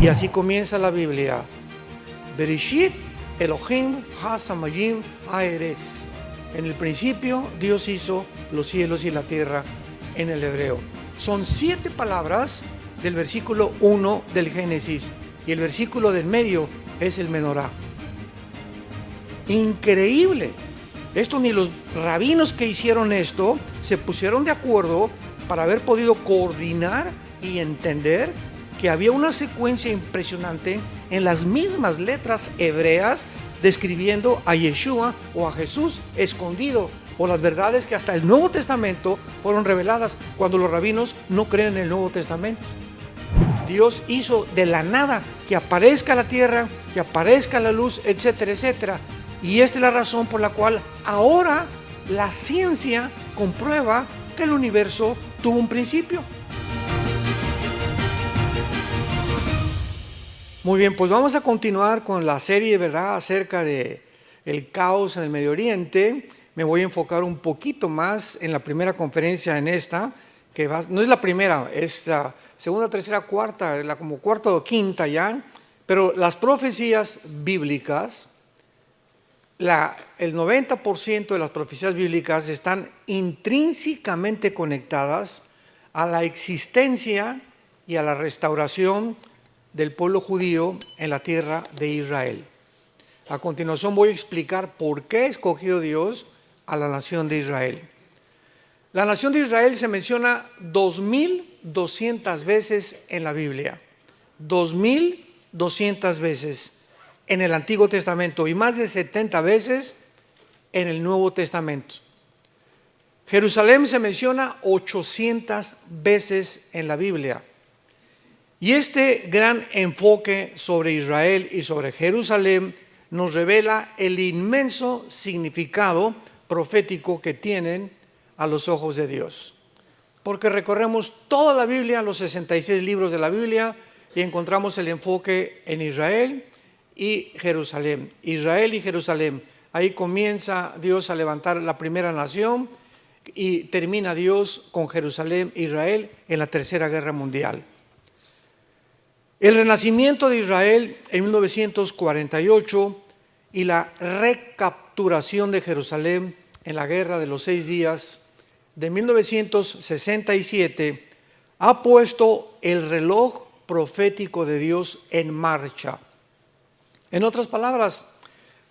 Y así comienza la Biblia. Bereshit Elohim ha-samayim ha-eretz. En el principio Dios hizo los cielos y la tierra en el hebreo. Son 7 palabras del versículo 1 del Génesis y el versículo del medio es el Menorá. Increíble. Esto ni los rabinos que hicieron esto se pusieron de acuerdo para haber podido coordinar y entender que había una secuencia impresionante en las mismas letras hebreas describiendo a Yeshua o a Jesús escondido, o las verdades que hasta el Nuevo Testamento fueron reveladas cuando los rabinos no creen en el Nuevo Testamento. Dios hizo de la nada que aparezca la tierra, que aparezca la luz, etcétera, etcétera. Y esta es la razón por la cual ahora la ciencia comprueba que el universo tuvo un principio. Muy bien, pues vamos a continuar con la serie, ¿verdad?, acerca de el caos en el Medio Oriente. Me voy a enfocar un poquito más en la primera conferencia en esta, que no es la primera, es la segunda, tercera, cuarta, como cuarta o quinta ya, pero las profecías bíblicas, el 90% de las profecías bíblicas están intrínsecamente conectadas a la existencia y a la restauración del pueblo judío en la tierra de Israel. A continuación voy a explicar por qué escogió Dios a la nación de Israel. La nación de Israel se menciona 2200 veces en la Biblia, 2200 veces en el Antiguo Testamento y más de 70 veces en el Nuevo Testamento. Jerusalén se menciona 800 veces en la Biblia. Y este gran enfoque sobre Israel y sobre Jerusalén nos revela el inmenso significado profético que tienen a los ojos de Dios. Porque recorremos toda la Biblia, los 66 libros de la Biblia, y encontramos el enfoque en Israel y Jerusalén. Israel y Jerusalén. Ahí comienza Dios a levantar la primera nación y termina Dios con Jerusalén e Israel en la Tercera Guerra Mundial. El renacimiento de Israel en 1948 y la recapturación de Jerusalén en la Guerra de los 6 días de 1967 ha puesto el reloj profético de Dios en marcha. En otras palabras,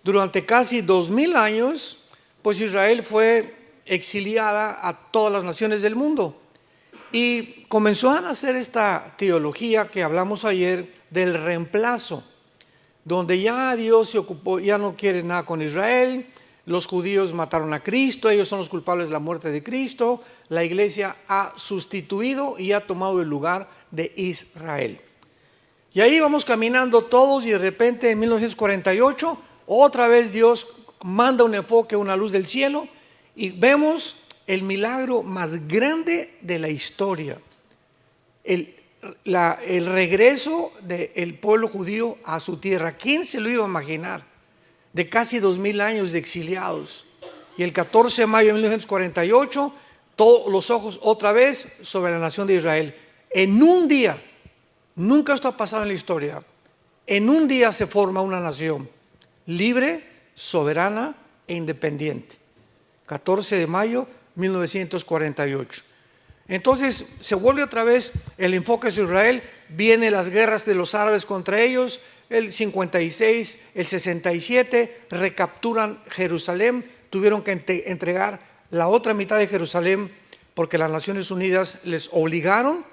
durante casi 2000 años, pues Israel fue exiliada a todas las naciones del mundo. Y comenzó a nacer esta teología que hablamos ayer del reemplazo, donde ya Dios se ocupó, ya no quiere nada con Israel, los judíos mataron a Cristo, ellos son los culpables de la muerte de Cristo, la iglesia ha sustituido y ha tomado el lugar de Israel. Y ahí vamos caminando todos y de repente en 1948 otra vez Dios manda un enfoque, una luz del cielo y vemos el milagro más grande de la historia, el regreso del pueblo judío a su tierra. ¿Quién se lo iba a imaginar? De casi 2000 años de exiliados. Y el 14 de mayo de 1948, todos los ojos otra vez sobre la nación de Israel. En un día, nunca esto ha pasado en la historia, en un día se forma una nación libre, soberana e independiente. 14 de mayo 1948. Entonces se vuelve otra vez el enfoque de Israel, vienen las guerras de los árabes contra ellos, el 56, el 67, recapturan Jerusalén, tuvieron que entregar la otra mitad de Jerusalén porque las Naciones Unidas les obligaron,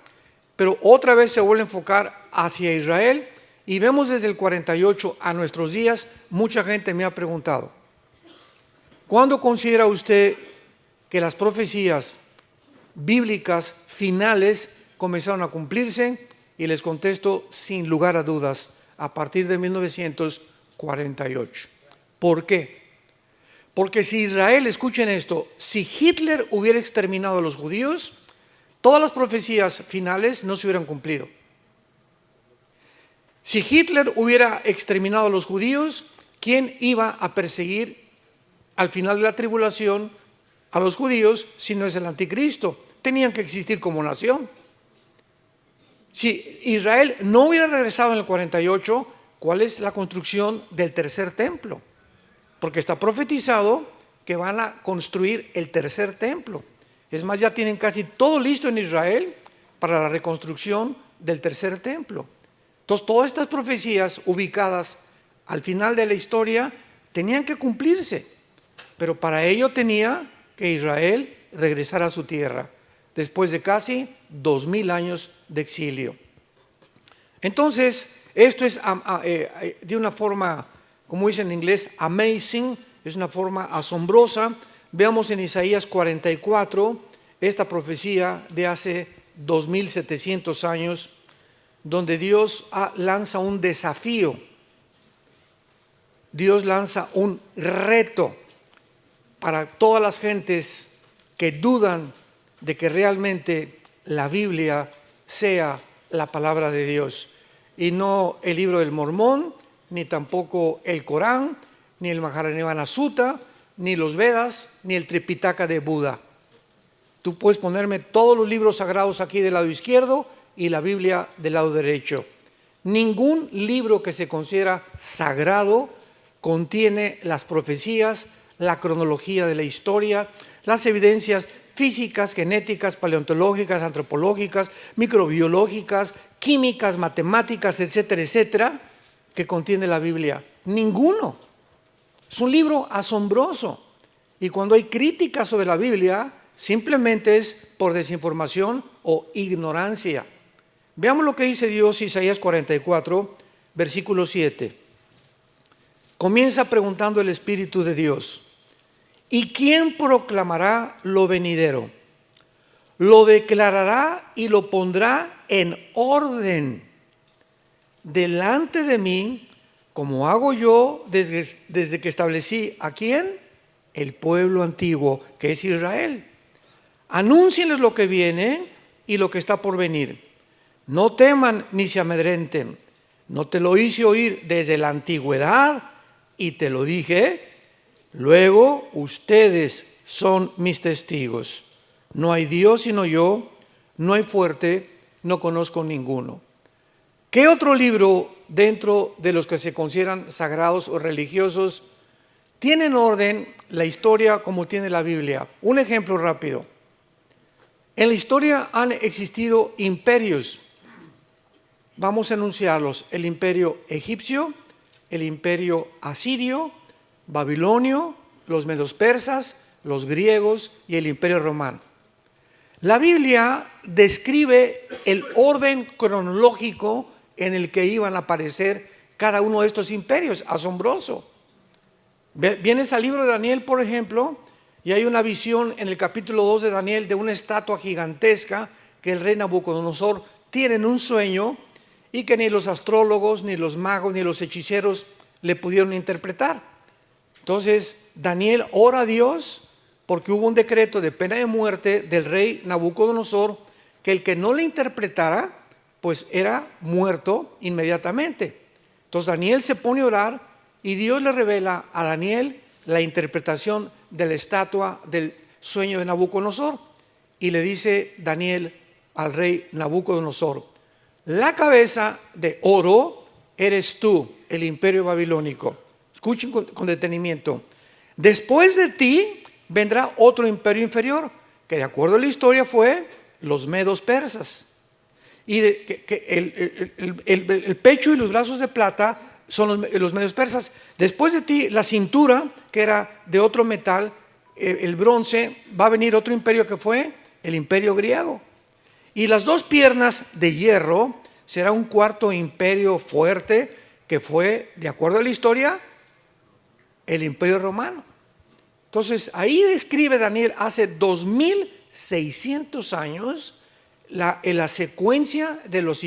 pero otra vez se vuelve a enfocar hacia Israel y vemos desde el 48 a nuestros días, mucha gente me ha preguntado, ¿cuándo considera usted que las profecías bíblicas finales comenzaron a cumplirse? Y les contesto sin lugar a dudas, a partir de 1948. ¿Por qué? Porque si Israel, escuchen esto, si Hitler hubiera exterminado a los judíos, todas las profecías finales no se hubieran cumplido. Si Hitler hubiera exterminado a los judíos, ¿quién iba a perseguir al final de la tribulación a los judíos si no es el anticristo? Tenían que existir como nación. Si Israel no hubiera regresado en el 48, ¿cuál es la construcción del tercer templo? Porque está profetizado que van a construir el tercer templo. Es más, ya tienen casi todo listo en Israel para la reconstrucción del tercer templo. Entonces, todas estas profecías ubicadas al final de la historia tenían que cumplirse, pero para ello tenía que Israel regresar a su tierra después de casi 2000 años de exilio. Entonces, esto es de una forma, como dice en inglés, amazing, es una forma asombrosa. Veamos en Isaías 44 esta profecía de hace 2700 años, donde Dios lanza un desafío. Dios lanza un reto para todas las gentes que dudan de que realmente la Biblia sea la palabra de Dios y no el libro del Mormón, ni tampoco el Corán, ni el Mahajanivana Sutta, ni los Vedas, ni el Tripitaka de Buda. Tú puedes ponerme todos los libros sagrados aquí del lado izquierdo y la Biblia del lado derecho. Ningún libro que se considera sagrado contiene las profecías, la cronología de la historia, las evidencias físicas, genéticas, paleontológicas, antropológicas, microbiológicas, químicas, matemáticas, etcétera, etcétera, que contiene la Biblia. Ninguno. Es un libro asombroso. Y cuando hay críticas sobre la Biblia, simplemente es por desinformación o ignorancia. Veamos lo que dice Dios, Isaías 44, versículo 7. Comienza preguntando el Espíritu de Dios: ¿y quién proclamará lo venidero? Lo declarará y lo pondrá en orden delante de mí, como hago yo desde que establecí ¿a quién? El pueblo antiguo, que es Israel. Anúncienles lo que viene y lo que está por venir. No teman ni se amedrenten. No te lo hice oír desde la antigüedad y te lo dije. Luego ustedes son mis testigos. No hay Dios sino yo, no hay fuerte, no conozco ninguno. ¿Qué otro libro dentro de los que se consideran sagrados o religiosos tiene en orden la historia como tiene la Biblia? Un ejemplo rápido. En la historia han existido imperios. Vamos a enunciarlos: el imperio egipcio, el imperio asirio, babilonio, los medos persas, los griegos y el imperio romano. La Biblia describe el orden cronológico en el que iban a aparecer cada uno de estos imperios. Asombroso. Vienes al libro de Daniel, por ejemplo, y hay una visión en el capítulo 2 de Daniel de una estatua gigantesca que el rey Nabucodonosor tiene en un sueño y que ni los astrólogos, ni los magos, ni los hechiceros le pudieron interpretar. Entonces Daniel ora a Dios porque hubo un decreto de pena de muerte del rey Nabucodonosor, que el que no le interpretara pues era muerto inmediatamente. Entonces Daniel se pone a orar y Dios le revela a Daniel la interpretación de la estatua del sueño de Nabucodonosor, y le dice Daniel al rey Nabucodonosor: la cabeza de oro eres tú, el imperio babilónico. Escuchen con detenimiento. Después de ti vendrá otro imperio inferior, que de acuerdo a la historia fue los medos persas. Y el pecho y los brazos de plata son los medios persas. Después de ti, la cintura, que era de otro metal, el bronce, va a venir otro imperio que fue el imperio griego. Y las dos piernas de hierro será un cuarto imperio fuerte, que fue, de acuerdo a la historia, el imperio romano. Entonces, ahí describe Daniel hace 2600 años la secuencia de los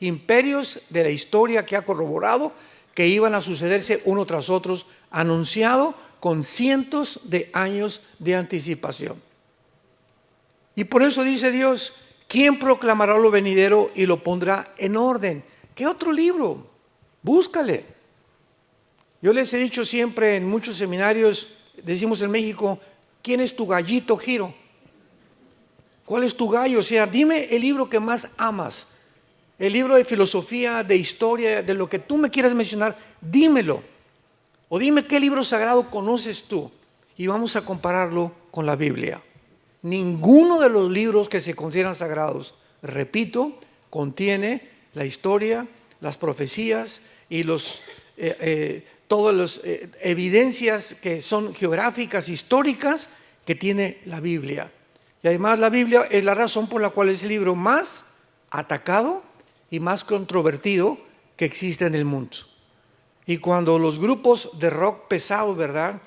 imperios de la historia que ha corroborado que iban a sucederse uno tras otro, anunciado con cientos de años de anticipación. Y por eso dice Dios: ¿quién proclamará lo venidero y lo pondrá en orden? ¿Qué otro libro? Búscale. Yo les he dicho siempre en muchos seminarios, decimos en México: ¿quién es tu gallito, Giro? ¿Cuál es tu gallo? O sea, dime el libro que más amas. el libro de filosofía, de historia, de lo que tú me quieras mencionar, dímelo. O dime qué libro sagrado conoces tú y vamos a compararlo con la Biblia. Ninguno de los libros que se consideran sagrados, repito, contiene la historia, las profecías y todas las evidencias que son geográficas, históricas, que tiene la Biblia. Y además la Biblia es la razón por la cual es el libro más atacado y más controvertido que existe en el mundo. Y cuando los grupos de rock pesado, ¿verdad?,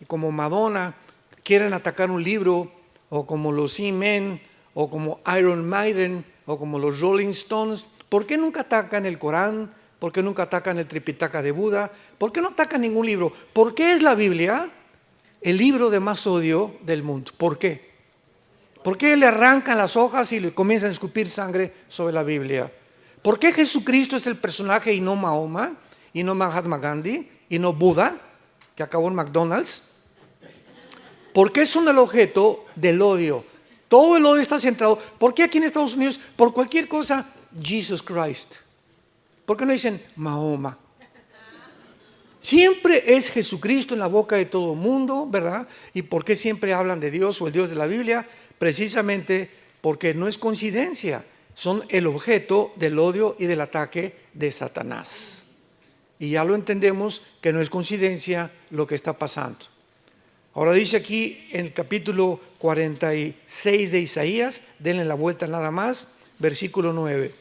como Madonna, quieren atacar un libro, o como los E-Men, o como Iron Maiden, o como los Rolling Stones, ¿por qué nunca atacan el Corán? ¿Por qué nunca atacan el Tripitaka de Buda? ¿Por qué no atacan ningún libro? ¿Por qué es la Biblia el libro de más odio del mundo? ¿Por qué? ¿Por qué le arrancan las hojas y le comienzan a escupir sangre sobre la Biblia? ¿Por qué Jesucristo es el personaje y no Mahoma? Y no Mahatma Gandhi, y no Buda, que acabó en McDonald's? ¿Por qué son el objeto del odio? Todo el odio está centrado. ¿Por qué aquí en Estados Unidos, por cualquier cosa, Jesus Christ? ¿Por qué no dicen Mahoma? Siempre es Jesucristo en la boca de todo el mundo, ¿verdad? ¿Y por qué siempre hablan de Dios o el Dios de la Biblia? Precisamente porque no es coincidencia, son el objeto del odio y del ataque de Satanás. Y ya lo entendemos que no es coincidencia lo que está pasando. Ahora dice aquí en el capítulo 46 de Isaías, denle la vuelta nada más, versículo 9.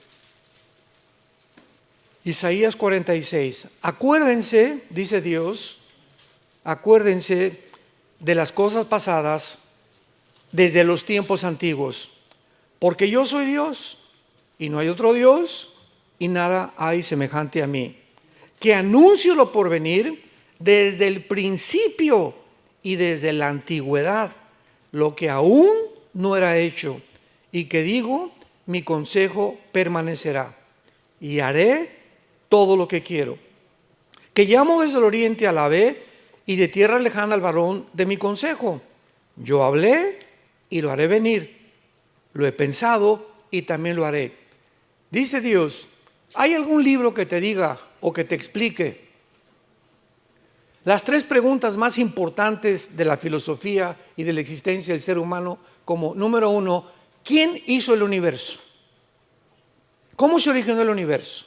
Isaías 46. Acuérdense, dice Dios, acuérdense de las cosas pasadas desde los tiempos antiguos, porque yo soy Dios y no hay otro Dios y nada hay semejante a mí, que anuncio lo por venir desde el principio y desde la antigüedad, lo que aún no era hecho, y que digo, mi consejo permanecerá, y haré todo lo que quiero. Que llamo desde el oriente a la ve, y de tierra lejana al varón de mi consejo. Yo hablé y lo haré venir, lo he pensado y también lo haré. Dice Dios, ¿hay algún libro que te diga o que te explique las tres preguntas más importantes de la filosofía y de la existencia del ser humano? Como número uno, ¿quién hizo el universo? ¿Cómo se originó el universo?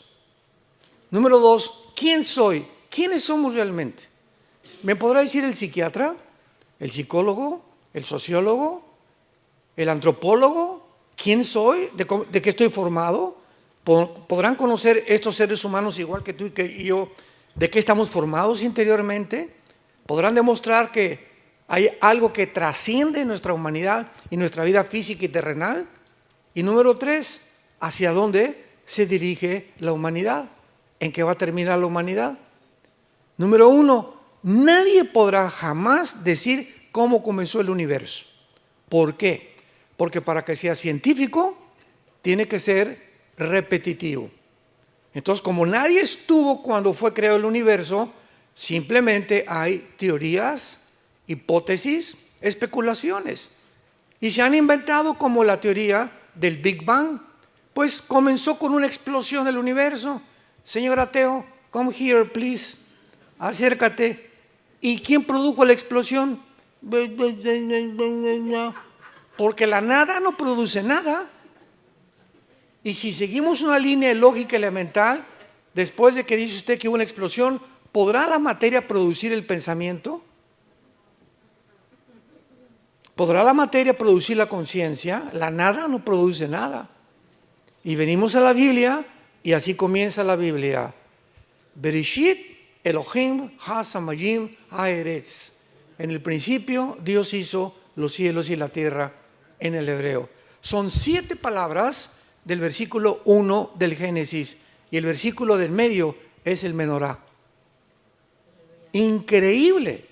Número dos, ¿quién soy? ¿Quiénes somos realmente? ¿Me podrá decir el psiquiatra, el psicólogo, el sociólogo, el antropólogo? ¿Quién soy? ¿De qué estoy formado? ¿Podrán conocer estos seres humanos igual que tú y que yo de qué estamos formados interiormente? ¿Podrán demostrar que hay algo que trasciende nuestra humanidad y nuestra vida física y terrenal? Y número tres, ¿hacia dónde se dirige la humanidad? ¿En qué va a terminar la humanidad? Número uno, nadie podrá jamás decir cómo comenzó el universo. ¿Por qué? Porque para que sea científico tiene que ser repetitivo. Entonces, como nadie estuvo cuando fue creado el universo, simplemente hay teorías, hipótesis, especulaciones. Y se han inventado como la teoría del Big Bang. Pues comenzó con una explosión del universo. Señor ateo, come here, please. Acércate. ¿Y quién produjo la explosión? Porque la nada no produce nada. Y si seguimos una línea lógica elemental, después de que dice usted que hubo una explosión, ¿podrá la materia producir el pensamiento? ¿Podrá la materia producir la conciencia? La nada no produce nada. Y venimos a la Biblia y así comienza la Biblia. Bereshit Elohim ha-samayim ha-eretz. En el principio Dios hizo los cielos y la tierra en el hebreo. Son 7 palabras del versículo 1 del Génesis y el versículo del medio es el menorá. Increíble.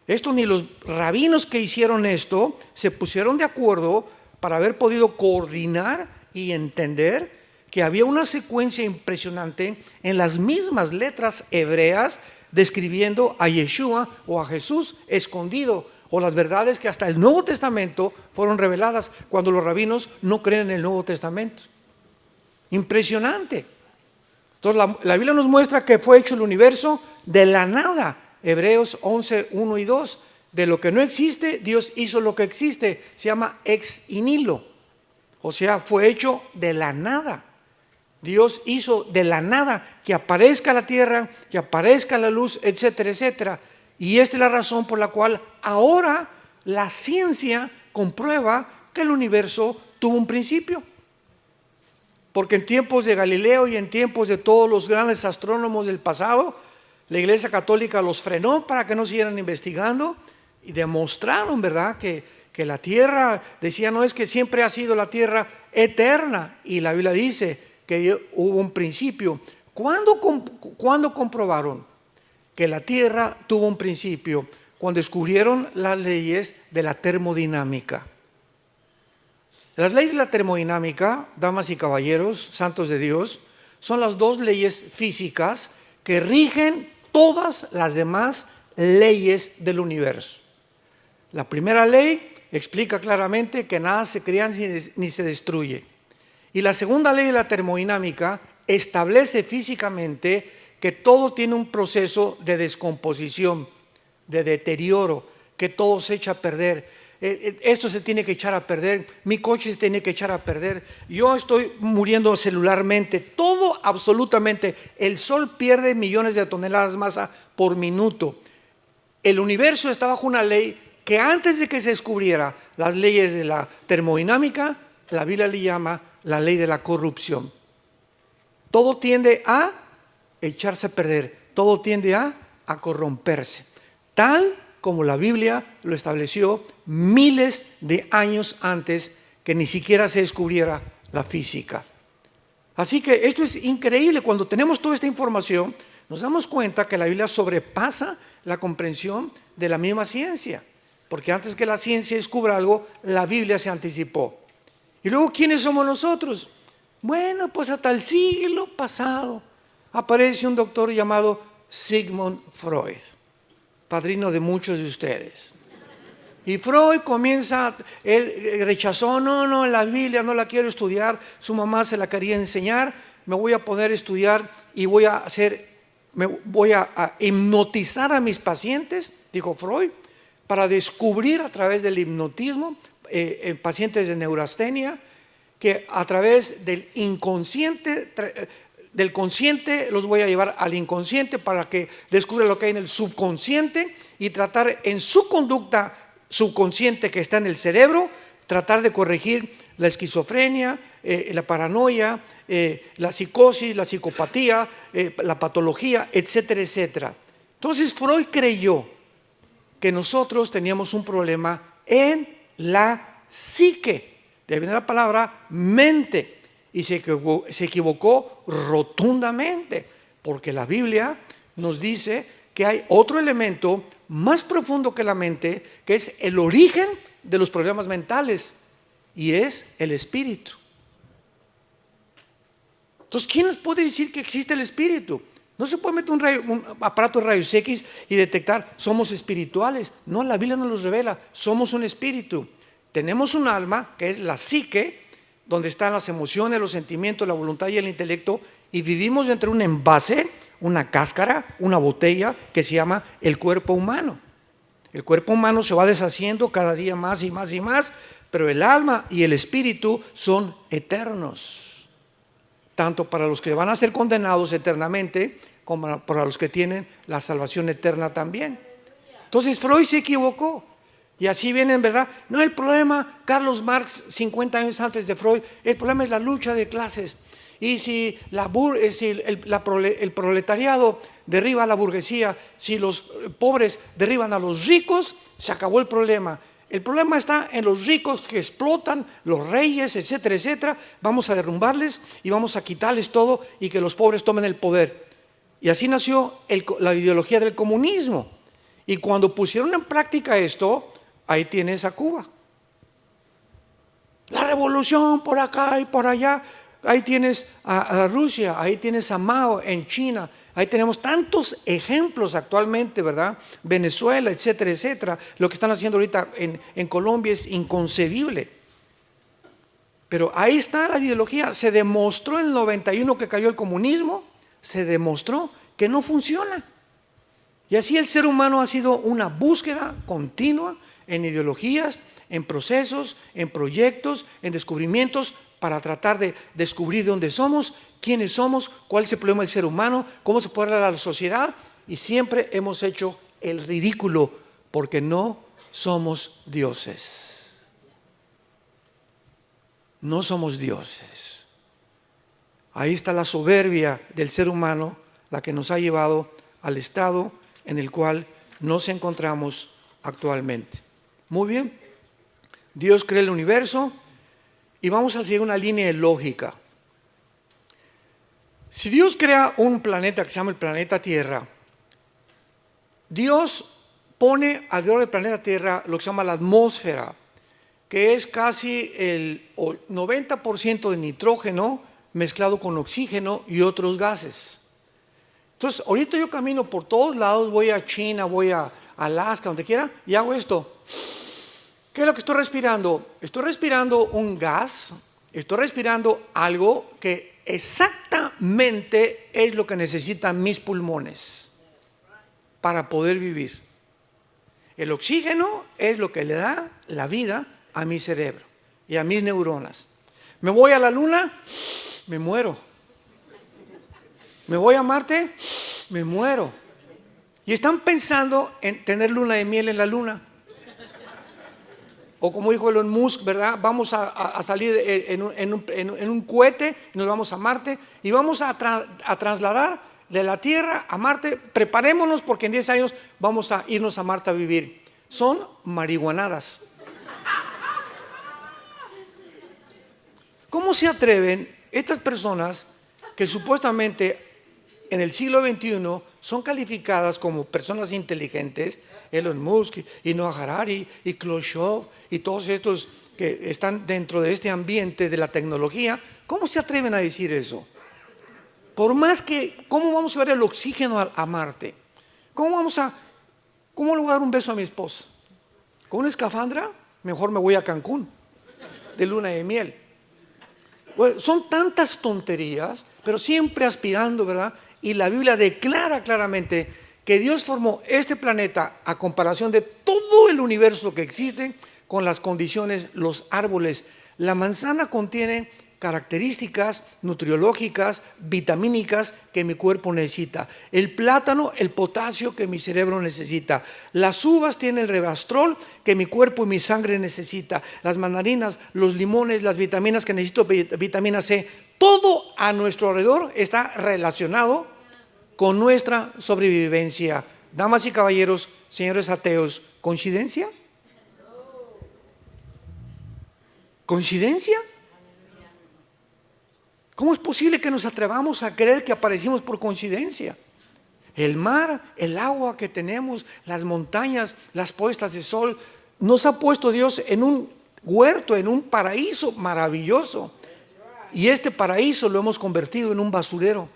Esto ni los rabinos que hicieron esto se pusieron de acuerdo para haber podido coordinar y entender que había una secuencia impresionante en las mismas letras hebreas describiendo a Yeshua o a Jesús escondido, o las verdades que hasta el Nuevo Testamento fueron reveladas cuando los rabinos no creen en el Nuevo Testamento. Impresionante. Entonces la Biblia nos muestra que fue hecho el universo de la nada. Hebreos 11, 1 y 2. De lo que no existe, Dios hizo lo que existe. Se llama ex nihilo. O sea, fue hecho de la nada. Dios hizo de la nada que aparezca la tierra, que aparezca la luz, etcétera, etcétera. Y esta es la razón por la cual ahora la ciencia comprueba que el universo tuvo un principio. Porque en tiempos de Galileo y en tiempos de todos los grandes astrónomos del pasado, la Iglesia Católica los frenó para que no siguieran investigando y demostraron, ¿verdad?, que la tierra, decía, no es que siempre ha sido la tierra eterna, y la Biblia dice que hubo un principio. ¿Cuándo comprobaron que la tierra tuvo un principio? Cuando descubrieron las leyes de la termodinámica. Las leyes de la termodinámica, damas y caballeros, santos de Dios, son las dos leyes físicas que rigen todas las demás leyes del universo. La primera ley explica claramente que nada se crea ni se destruye. Y la segunda ley de la termodinámica establece físicamente que todo tiene un proceso de descomposición, de deterioro, que todo se echa a perder. Esto se tiene que echar a perder, mi coche se tiene que echar a perder, yo estoy muriendo celularmente, todo absolutamente. El sol pierde millones de toneladas de masa por minuto. El universo está bajo una ley que antes de que se descubriera las leyes de la termodinámica, la Biblia le llama la ley de la corrupción. Todo tiende a echarse a perder, todo tiende a corromperse, tal como la Biblia lo estableció miles de años antes que ni siquiera se descubriera la física. Así que esto es increíble. Cuando tenemos toda esta información, nos damos cuenta que la Biblia sobrepasa la comprensión de la misma ciencia, porque antes que la ciencia descubra algo, la Biblia se anticipó. Y luego, ¿quiénes somos nosotros? Bueno, pues hasta el siglo pasado aparece un doctor llamado Sigmund Freud, padrino de muchos de ustedes. Y Freud comienza, él rechazó, no, la Biblia no la quiero estudiar, su mamá se la quería enseñar, me voy a poder estudiar y voy a hipnotizar a mis pacientes, dijo Freud, para descubrir a través del hipnotismo, en pacientes de neurastenia, que a través del inconsciente, del consciente los voy a llevar al inconsciente para que descubra lo que hay en el subconsciente y tratar en su conducta subconsciente que está en el cerebro, tratar de corregir la esquizofrenia, la paranoia, la psicosis, la psicopatía, la patología, etcétera, etcétera. Entonces Freud creyó que nosotros teníamos un problema en la psique, de ahí viene la palabra mente, y se equivocó rotundamente, porque la Biblia nos dice que hay otro elemento más profundo que la mente, que es el origen de los problemas mentales, y es el espíritu. Entonces, ¿quién nos puede decir que existe el espíritu? No se puede meter un aparato de rayos X y detectar, somos espirituales. No, la Biblia nos lo revela, somos un espíritu. Tenemos un alma, que es la psique, donde están las emociones, los sentimientos, la voluntad y el intelecto, y vivimos dentro de un envase, una cáscara, una botella, que se llama el cuerpo humano. El cuerpo humano se va deshaciendo cada día más y más y más, pero el alma y el espíritu son eternos, tanto para los que van a ser condenados eternamente, como para los que tienen la salvación eterna también. Entonces Freud se equivocó. Y así vienen, ¿verdad? No, el problema, Carlos Marx, 50 años antes de Freud, el problema es la lucha de clases. Y si el proletariado derriba a la burguesía, si los pobres derriban a los ricos, se acabó el problema. El problema está en los ricos que explotan, los reyes, etcétera, etcétera. Vamos a derrumbarles y vamos a quitarles todo y que los pobres tomen el poder. Y así nació la ideología del comunismo. Y cuando pusieron en práctica esto, ahí tienes a Cuba. La revolución por acá y por allá. Ahí tienes a Rusia, ahí tienes a Mao en China. Ahí tenemos tantos ejemplos actualmente, ¿verdad? Venezuela, etcétera, etcétera. Lo que están haciendo ahorita en Colombia es inconcebible. Entonces, ¿quién nos puede decir que existe el espíritu? No se puede meter un aparato de rayos X y detectar, somos espirituales. No, la Biblia nos lo revela, somos un espíritu. Tenemos un alma, que es la psique, donde están las emociones, los sentimientos, la voluntad y el intelecto, y vivimos dentro de un envase, una cáscara, una botella, que se llama el cuerpo humano. El cuerpo humano se va deshaciendo cada día más y más y más, pero el alma y el espíritu son eternos. Pero ahí está la ideología. Se demostró en el 91 que cayó el comunismo, se demostró que no funciona. Y así el ser humano ha sido una búsqueda continua en ideologías, en procesos, en proyectos, en descubrimientos para tratar de descubrir de dónde somos, quiénes somos, cuál es el problema del ser humano, cómo se puede hablar a la sociedad. Y siempre hemos hecho el ridículo porque no somos dioses. No somos dioses. Ahí está la soberbia del ser humano, la que nos ha llevado al estado en el cual nos encontramos actualmente. Muy bien, Dios creó el universo y vamos a seguir una línea de lógica. Si Dios crea un planeta que se llama el planeta Tierra, Dios pone alrededor del planeta Tierra lo que se llama la atmósfera, que es casi el 90% de nitrógeno mezclado con oxígeno y otros gases. Entonces, ahorita yo camino por todos lados, voy a China, voy a Alaska, donde quiera, y hago esto. ¿Qué es lo que estoy respirando? Estoy respirando un gas, estoy respirando algo que exactamente es lo que necesitan mis pulmones para poder vivir. El oxígeno es lo que le da la vida a mi cerebro y a mis neuronas. Me voy a la luna, me muero. Me voy a Marte, me muero. Y están pensando en tener luna de miel en la luna. O como dijo Elon Musk, ¿verdad? Vamos a salir en un cohete, nos vamos a Marte y vamos a trasladar de la Tierra a Marte. Preparémonos porque en 10 años vamos a irnos a Marte a vivir. Son marihuanadas. ¿Cómo se atreven estas personas que supuestamente en el siglo XXI son calificadas como personas inteligentes, Elon Musk y Noah Harari y Klaus Schwab y todos estos que están dentro de este ambiente de la tecnología? ¿Cómo se atreven a decir eso? Por más que, ¿cómo vamos a ver el oxígeno a Marte? ¿Cómo le voy a dar un beso a mi esposa? ¿Con una escafandra? Mejor me voy a Cancún, de luna de miel. Bueno, son tantas tonterías, pero siempre aspirando, ¿verdad? Y la Biblia declara claramente que Dios formó este planeta a comparación de todo el universo que existe con las condiciones, los árboles. La manzana contiene características nutriológicas, vitamínicas que mi cuerpo necesita. El plátano, el potasio que mi cerebro necesita. Las uvas tienen el resveratrol que mi cuerpo y mi sangre necesita. Las mandarinas, los limones, las vitaminas que necesito, vitamina C. Todo a nuestro alrededor está relacionado con nuestra sobrevivencia. Damas y caballeros, señores ateos, ¿coincidencia? ¿Coincidencia? ¿Cómo es posible que nos atrevamos a creer que aparecimos por coincidencia? El mar, el agua que tenemos, las montañas, las puestas de sol, nos ha puesto Dios en un huerto, en un paraíso maravilloso. Y este paraíso lo hemos convertido en un basurero.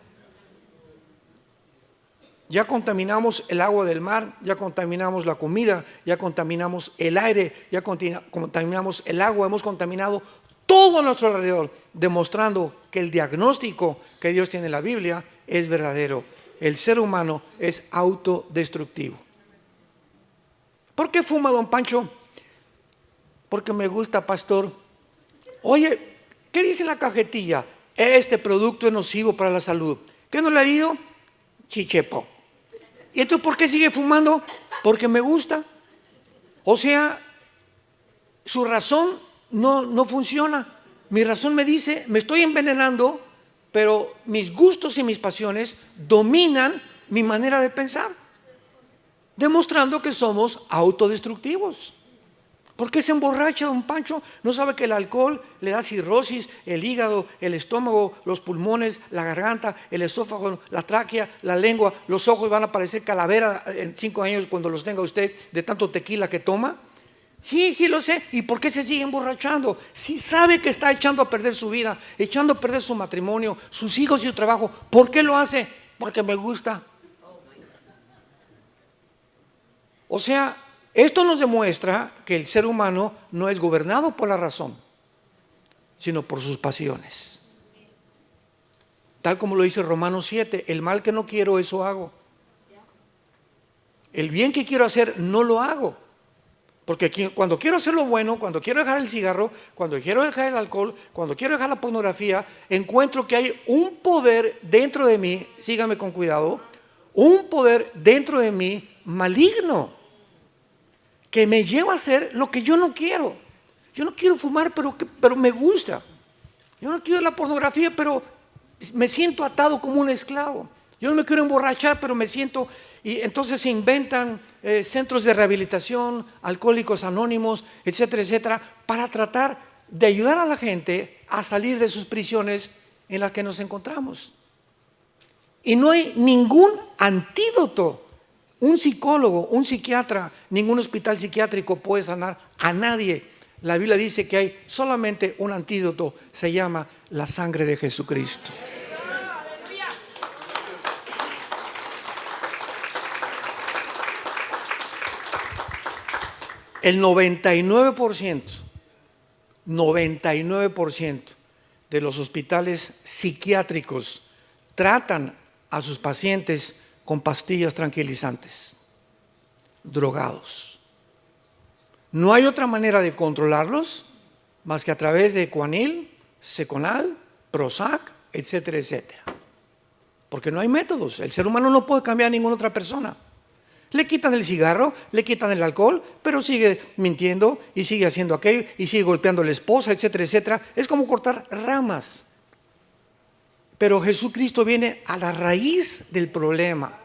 Ya contaminamos el agua del mar, ya contaminamos la comida, ya contaminamos el aire, ya contaminamos el agua, hemos contaminado todo a nuestro alrededor, demostrando que el diagnóstico que Dios tiene en la Biblia es verdadero. El ser humano es autodestructivo. ¿Por qué fuma, don Pancho? Porque me gusta, pastor. Oye, ¿qué dice en la cajetilla? Este producto es nocivo para la salud. ¿Qué no le ha leído? Chichepo. ¿Y entonces por qué sigue fumando? Porque me gusta. O sea, su razón no funciona. Mi razón me dice, me estoy envenenando, pero mis gustos y mis pasiones dominan mi manera de pensar, demostrando que somos autodestructivos. ¿Por qué se emborracha, don Pancho? ¿No sabe que el alcohol le da cirrosis, el hígado, el estómago, los pulmones, la garganta, el esófago, la tráquea, la lengua, los ojos van a parecer calavera en 5 años cuando los tenga usted de tanto tequila que toma? Sí, lo sé. ¿Y por qué se sigue emborrachando? Si sabe que está echando a perder su vida, echando a perder su matrimonio, sus hijos y su trabajo, ¿por qué lo hace? Porque me gusta. O sea, esto nos demuestra que el ser humano no es gobernado por la razón, sino por sus pasiones. Tal como lo dice Romanos 7, el mal que no quiero, eso hago. El bien que quiero hacer, no lo hago. Porque cuando quiero hacer lo bueno, cuando quiero dejar el cigarro, cuando quiero dejar el alcohol, cuando quiero dejar la pornografía, encuentro que hay un poder dentro de mí, sígame con cuidado, un poder dentro de mí maligno, que me lleva a hacer lo que yo no quiero. Yo no quiero fumar, pero me gusta. Yo no quiero la pornografía, pero me siento atado como un esclavo. Yo no me quiero emborrachar, pero me siento... Y entonces se inventan centros de rehabilitación, alcohólicos anónimos, etcétera, etcétera, para tratar de ayudar a la gente a salir de sus prisiones en las que nos encontramos. Y no hay ningún antídoto. Un psicólogo, un psiquiatra, ningún hospital psiquiátrico puede sanar a nadie. La Biblia dice que hay solamente un antídoto, se llama la sangre de Jesucristo. El 99% de los hospitales psiquiátricos tratan a sus pacientes con pastillas tranquilizantes, drogados. No hay otra manera de controlarlos más que a través de Ecuanil, Seconal, Prozac, etcétera, etcétera. Porque no hay métodos. El ser humano no puede cambiar a ninguna otra persona. Le quitan el cigarro, le quitan el alcohol, pero sigue mintiendo y sigue haciendo aquello y sigue golpeando a la esposa, etcétera, etcétera. Es como cortar ramas. Pero Jesucristo viene a la raíz del problema,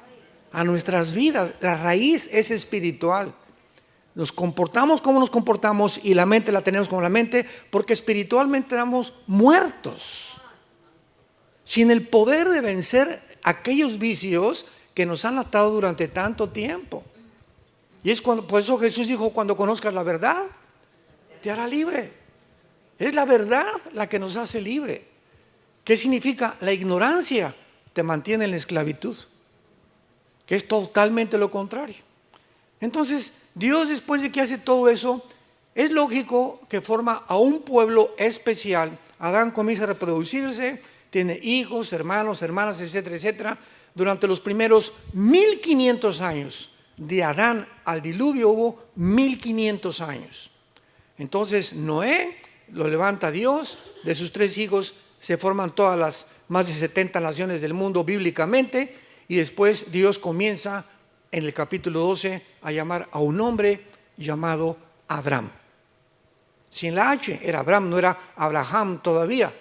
a nuestras vidas. La raíz es espiritual. Nos comportamos como nos comportamos y la mente la tenemos como la mente porque espiritualmente estamos muertos. Sin el poder de vencer aquellos vicios que nos han atado durante tanto tiempo. Y es por eso Jesús dijo, cuando conozcas la verdad, te hará libre. Es la verdad la que nos hace libre. ¿Qué significa? La ignorancia te mantiene en la esclavitud, que es totalmente lo contrario. Entonces, Dios, después de que hace todo eso, es lógico que forma a un pueblo especial. Adán comienza a reproducirse, tiene hijos, hermanos, hermanas, etcétera, etcétera. Durante los primeros 1500 años, de Adán al diluvio hubo 1500 años. Entonces Noé lo levanta Dios, de sus 3 hijos se forman todas las más de 70 naciones del mundo bíblicamente, y después Dios comienza en el capítulo 12 a llamar a un hombre llamado Abraham. Sin la H, era Abraham, no era Abraham todavía,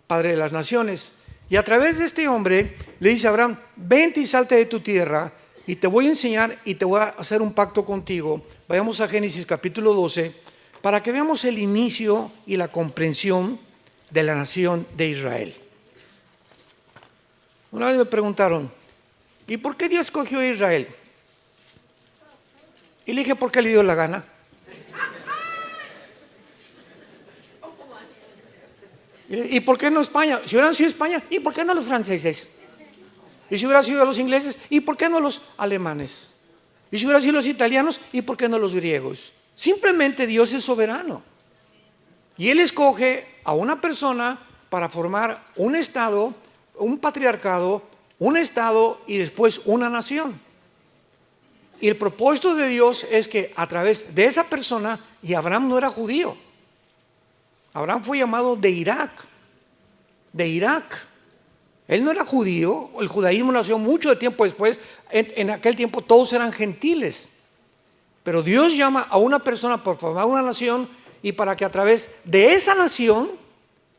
padre de las naciones. Y a través de este hombre le dice a Abraham, vente y salte de tu tierra y te voy a enseñar y te voy a hacer un pacto contigo. Vayamos a Génesis capítulo 12 para que veamos el inicio y la comprensión de la nación de Israel. Una vez me preguntaron, ¿y por qué Dios escogió a Israel? Y le dije, ¿por qué le dio la gana? ¿Y por qué no España? Si hubieran sido España, ¿y por qué no los franceses? Y si hubieran sido los ingleses, ¿y por qué no los alemanes? Y si hubieran sido los italianos, ¿y por qué no los griegos? Simplemente Dios es soberano. Y Él escoge a una persona para formar un estado, un patriarcado, un estado y después una nación. Y el propósito de Dios es que a través de esa persona, y Abraham no era judío, Abraham fue llamado de Irak. Él no era judío, el judaísmo nació mucho tiempo después. En aquel tiempo todos eran gentiles. Pero Dios llama a una persona por formar una nación y para que a través de esa nación,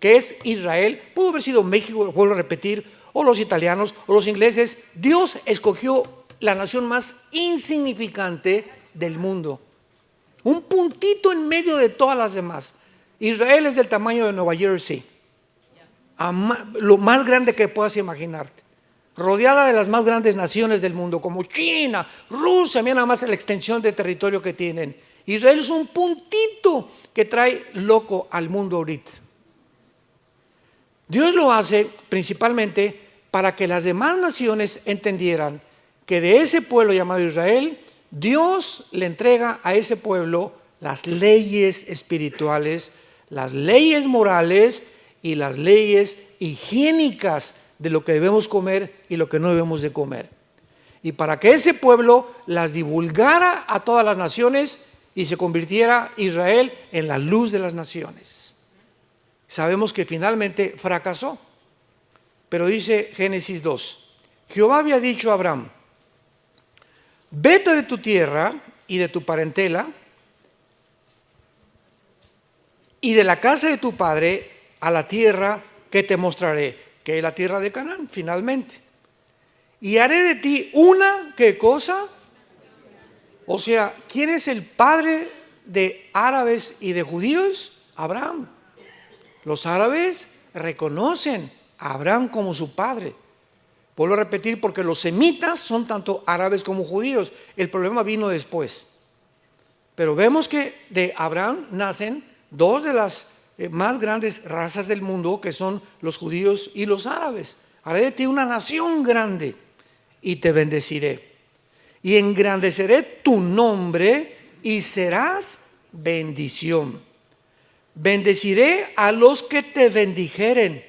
que es Israel, pudo haber sido México, vuelvo a repetir, o los italianos, o los ingleses, Dios escogió la nación más insignificante del mundo. Un puntito en medio de todas las demás. Israel es del tamaño de Nueva Jersey, lo más grande que puedas imaginarte, rodeada de las más grandes naciones del mundo, como China, Rusia, mira nada más la extensión de territorio que tienen. Israel es un puntito que trae loco al mundo ahorita. Dios lo hace principalmente para que las demás naciones entendieran que de ese pueblo llamado Israel, Dios le entrega a ese pueblo las leyes espirituales, las leyes morales y las leyes higiénicas de lo que debemos comer y lo que no debemos de comer. Y para que ese pueblo las divulgara a todas las naciones y se convirtiera Israel en la luz de las naciones. Sabemos que finalmente fracasó. Pero dice Génesis 2, Jehová había dicho a Abraham: vete de tu tierra y de tu parentela y de la casa de tu padre a la tierra que te mostraré, que es la tierra de Canaán, finalmente. Y haré de ti una, ¿qué cosa? O sea, ¿quién es el padre de árabes y de judíos? Abraham. Los árabes reconocen a Abraham como su padre. Vuelvo a repetir, porque los semitas son tanto árabes como judíos. El problema vino después. Pero vemos que de Abraham nacen dos de las más grandes razas del mundo, que son los judíos y los árabes. Haré de ti una nación grande y te bendeciré. Y engrandeceré tu nombre y serás bendición. Bendeciré a los que te bendijeren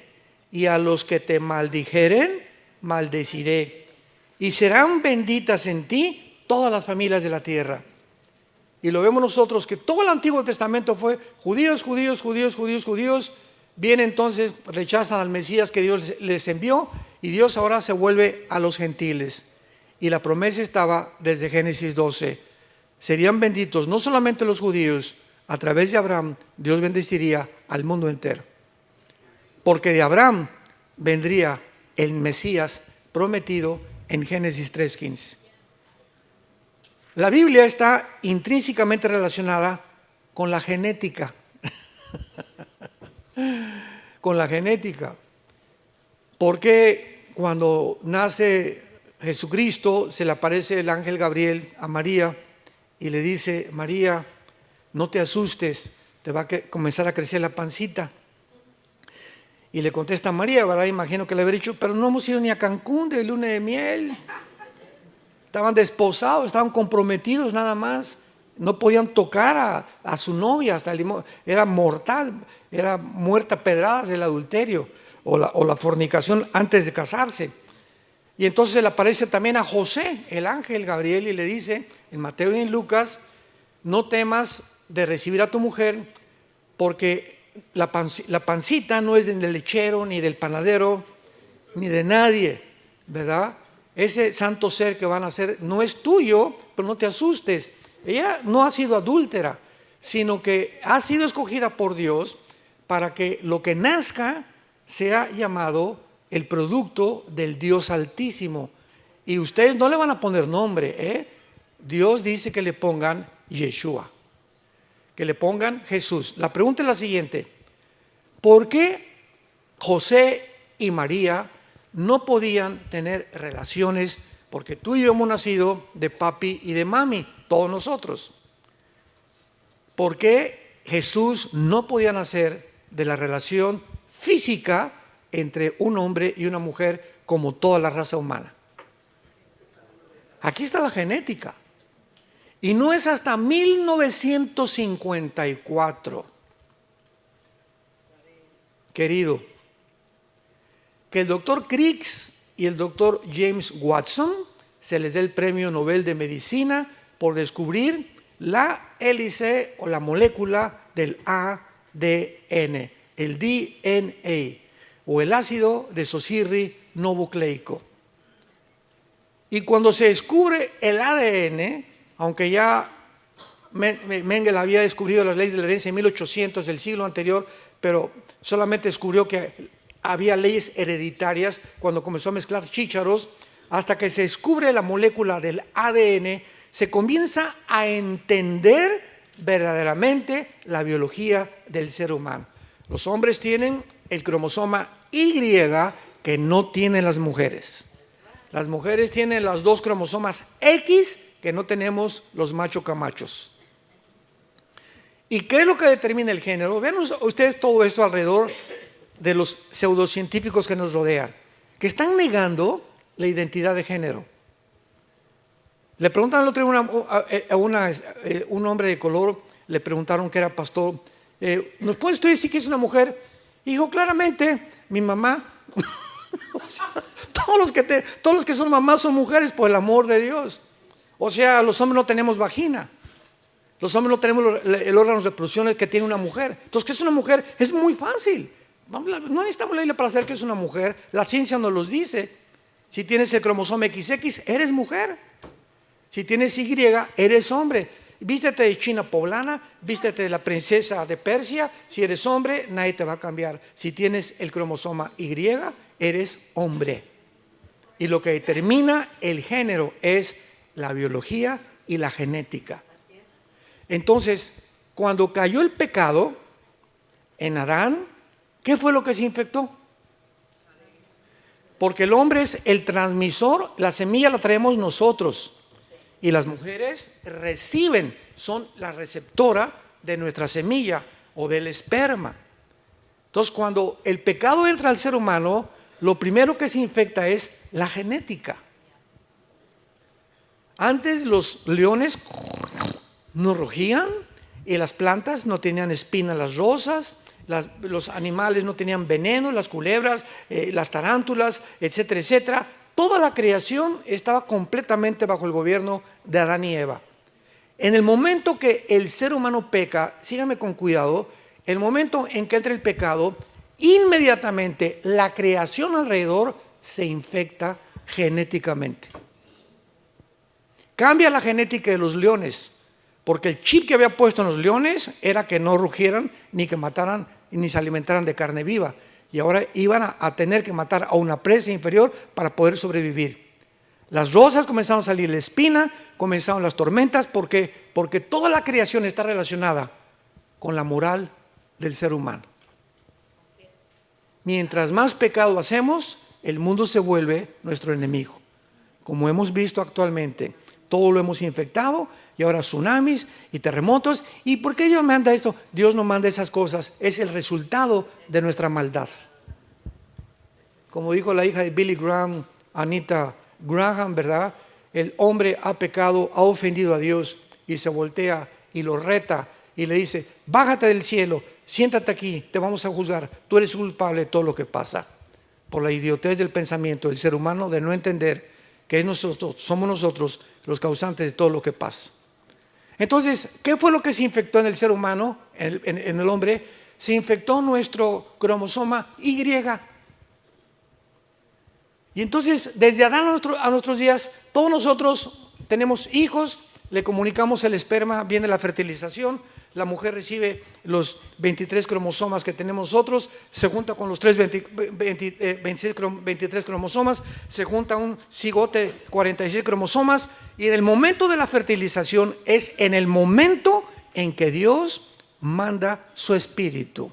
y a los que te maldijeren, maldeciré. Y serán benditas en ti todas las familias de la tierra. Y lo vemos nosotros que todo el Antiguo Testamento fue judíos, judíos, judíos, judíos, judíos. Viene entonces, rechazan al Mesías que Dios les envió y Dios ahora se vuelve a los gentiles. Y la promesa estaba desde Génesis 12. Serían benditos no solamente los judíos, a través de Abraham Dios bendeciría al mundo entero. Porque de Abraham vendría el Mesías prometido en Génesis 3:15. La Biblia está intrínsecamente relacionada con la genética. Con la genética. Porque cuando nace Jesucristo, se le aparece el ángel Gabriel a María y le dice: María, no te asustes, te va a comenzar a crecer la pancita. Y le contesta María, ¿verdad? Imagino que le habría dicho: pero no hemos ido ni a Cancún de luna de miel. Estaban desposados, estaban comprometidos nada más. No podían tocar a su novia, era mortal, era muerta a pedradas el adulterio o la fornicación antes de casarse. Y entonces se le aparece también a José, el ángel Gabriel, y le dice en Mateo y en Lucas: no temas de recibir a tu mujer, porque la pancita no es del lechero, ni del panadero, ni de nadie, ¿verdad? Ese santo ser que van a hacer no es tuyo, pero no te asustes. Ella no ha sido adúltera, sino que ha sido escogida por Dios para que lo que nazca sea llamado el producto del Dios Altísimo. Y ustedes no le van a poner nombre, ¿eh? Dios dice que le pongan Yeshua, que le pongan Jesús. La pregunta es la siguiente: ¿por qué José y María no podían tener relaciones? Porque tú y yo hemos nacido de papi y de mami, todos nosotros. ¿Por qué Jesús no podía nacer de la relación física entre un hombre y una mujer como toda la raza humana? Aquí está la genética. Y no es hasta 1954, querido, que el doctor Crick y el doctor James Watson se les dé el premio Nobel de Medicina por descubrir la hélice o la molécula del ADN, el DNA, o el ácido desoxirribonucleico. Y cuando se descubre el ADN, aunque ya Mengele había descubrido las leyes de la herencia en 1800 del siglo anterior, pero solamente descubrió que había leyes hereditarias cuando comenzó a mezclar chícharos. Hasta que se descubre la molécula del ADN, se comienza a entender verdaderamente la biología del ser humano. Los hombres tienen el cromosoma Y que no tienen las mujeres. Las mujeres tienen los dos cromosomas X que no tenemos los macho camachos. ¿Y qué es lo que determina el género? Vean ustedes todo esto alrededor de los pseudocientíficos que nos rodean, que están negando la identidad de género. Le preguntan al otro día a un hombre de color, le preguntaron que era pastor: ¿nos puede usted decir que es una mujer? Dijo, claramente, mi mamá. O sea, todos los que son mamás son mujeres por el amor de Dios. O sea, los hombres no tenemos vagina. Los hombres no tenemos el órgano de reproducción que tiene una mujer. Entonces, ¿qué es una mujer? Es muy fácil. No necesitamos la Biblia para saber que es una mujer. La ciencia nos los dice. Si tienes el cromosoma XX, eres mujer. Si tienes Y, eres hombre. Vístete de china poblana, vístete de la princesa de Persia. Si eres hombre, nadie te va a cambiar. Si tienes el cromosoma Y, eres hombre. Y lo que determina el género es la biología y la genética. Entonces, cuando cayó el pecado en Adán, ¿qué fue lo que se infectó? Porque el hombre es el transmisor, la semilla la traemos nosotros. Y las mujeres reciben, son la receptora de nuestra semilla o del esperma. Entonces, cuando el pecado entra al ser humano, lo primero que se infecta es la genética. Antes los leones no rugían y las plantas no tenían espinas, las rosas, los animales no tenían veneno, las culebras, las tarántulas, etcétera, etcétera. Toda la creación estaba completamente bajo el gobierno de Adán y Eva. En el momento que el ser humano peca, síganme con cuidado, el momento en que entra el pecado, inmediatamente la creación alrededor se infecta genéticamente. Cambia la genética de los leones, porque el chip que había puesto en los leones era que no rugieran, ni que mataran, ni se alimentaran de carne viva. Y ahora iban a tener que matar a una presa inferior para poder sobrevivir. Las rosas comenzaron a salir la espina, comenzaron las tormentas, porque toda la creación está relacionada con la moral del ser humano. Mientras más pecado hacemos, el mundo se vuelve nuestro enemigo. Como hemos visto actualmente, todo lo hemos infectado y ahora tsunamis y terremotos. ¿Y por qué Dios manda esto? Dios no manda esas cosas, es el resultado de nuestra maldad. Como dijo la hija de Billy Graham, Anita Graham, ¿verdad? El hombre ha pecado, ha ofendido a Dios y se voltea y lo reta y le dice, bájate del cielo, siéntate aquí, te vamos a juzgar, tú eres culpable de todo lo que pasa. Por la idiotez del pensamiento del ser humano de no entender que somos nosotros los causantes de todo lo que pasa. Entonces, ¿qué fue lo que se infectó en el ser humano, en el hombre? Se infectó nuestro cromosoma Y. Y entonces, desde Adán a nuestros días, todos nosotros tenemos hijos, le comunicamos el esperma, viene la fertilización, la mujer recibe los 23 cromosomas que tenemos nosotros, se junta con los 23 cromosomas, se junta un cigote 46 cromosomas, y en el momento de la fertilización es en el momento en que Dios manda su espíritu.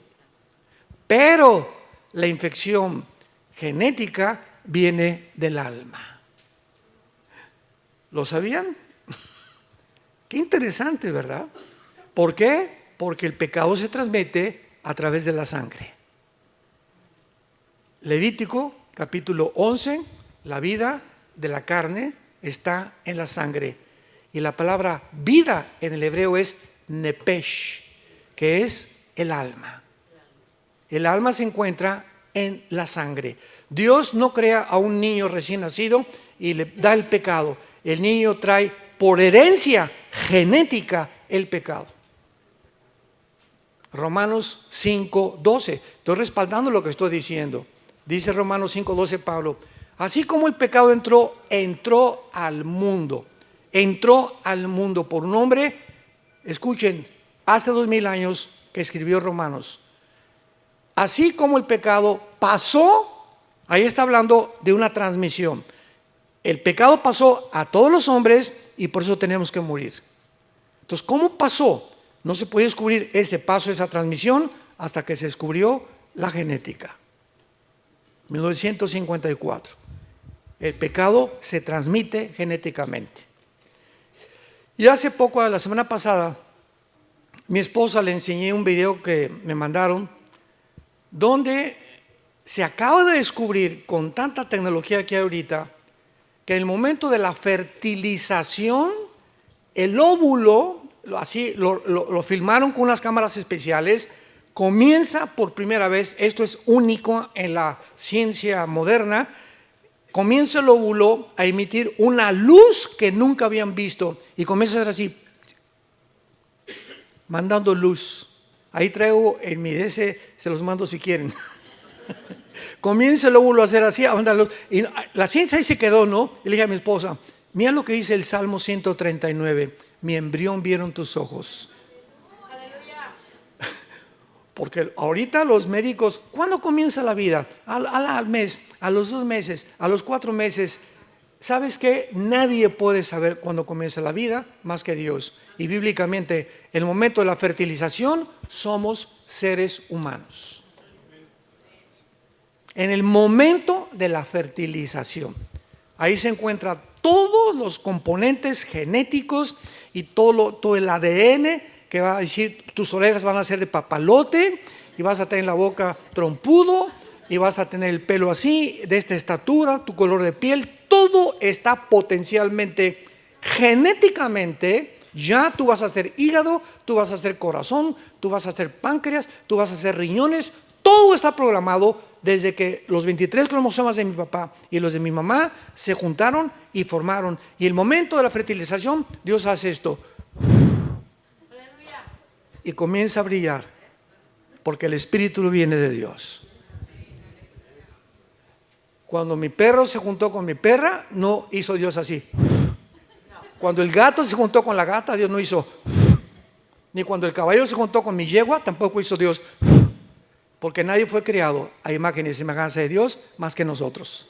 Pero la infección genética viene del alma. ¿Lo sabían? Qué interesante, ¿verdad? ¿Por qué? Porque el pecado se transmite a través de la sangre. Levítico capítulo 11, la vida de la carne está en la sangre. Y la palabra vida en el hebreo es nepesh, que es el alma. El alma se encuentra en la sangre. Dios no crea a un niño recién nacido y le da el pecado. El niño trae por herencia genética el pecado. Romanos 5:12. Estoy respaldando lo que estoy diciendo. Dice Romanos 5:12 Pablo, así como el pecado entró al mundo por un hombre, escuchen, hace 2000 años que escribió Romanos. Así como el pecado pasó, ahí está hablando de una transmisión. El pecado pasó a todos los hombres y por eso tenemos que morir. Entonces, ¿cómo pasó? No se puede descubrir ese paso, esa transmisión, hasta que se descubrió la genética. 1954. El pecado se transmite genéticamente. Y hace poco, la semana pasada, mi esposa le enseñé un video que me mandaron, donde se acaba de descubrir, con tanta tecnología que hay ahorita, que en el momento de la fertilización, el óvulo, así lo filmaron con unas cámaras especiales, comienza por primera vez, esto es único en la ciencia moderna, comienza el óvulo a emitir una luz que nunca habían visto y comienza a ser así, mandando luz. Ahí traigo en mi DS, se los mando si quieren. Comienza el óvulo a hacer así, a mandar luz. Y la ciencia ahí se quedó, ¿no? Y le dije a mi esposa, mira lo que dice el Salmo 139, mi embrión vieron tus ojos. Porque ahorita los médicos, ¿cuándo comienza la vida? Al mes, a los 2 meses, a los 4 meses. ¿Sabes qué? Nadie puede saber cuándo comienza la vida más que Dios. Y bíblicamente, en el momento de la fertilización, somos seres humanos. En el momento de la fertilización, ahí se encuentran todos los componentes genéticos y todo el ADN que va a decir, tus orejas van a ser de papalote y vas a tener la boca trompudo y vas a tener el pelo así, de esta estatura, tu color de piel, todo está potencialmente, genéticamente, ya tú vas a ser hígado, tú vas a ser corazón, tú vas a ser páncreas, tú vas a ser riñones, todo está programado desde que los 23 cromosomas de mi papá y los de mi mamá se juntaron y formaron. Y el momento de la fertilización, Dios hace esto. Y comienza a brillar, porque el espíritu viene de Dios. Cuando mi perro se juntó con mi perra, no hizo Dios así. Cuando el gato se juntó con la gata, Dios no hizo. Ni cuando el caballo se juntó con mi yegua, tampoco hizo Dios. Porque nadie fue creado a imagen y semejanza de Dios más que nosotros.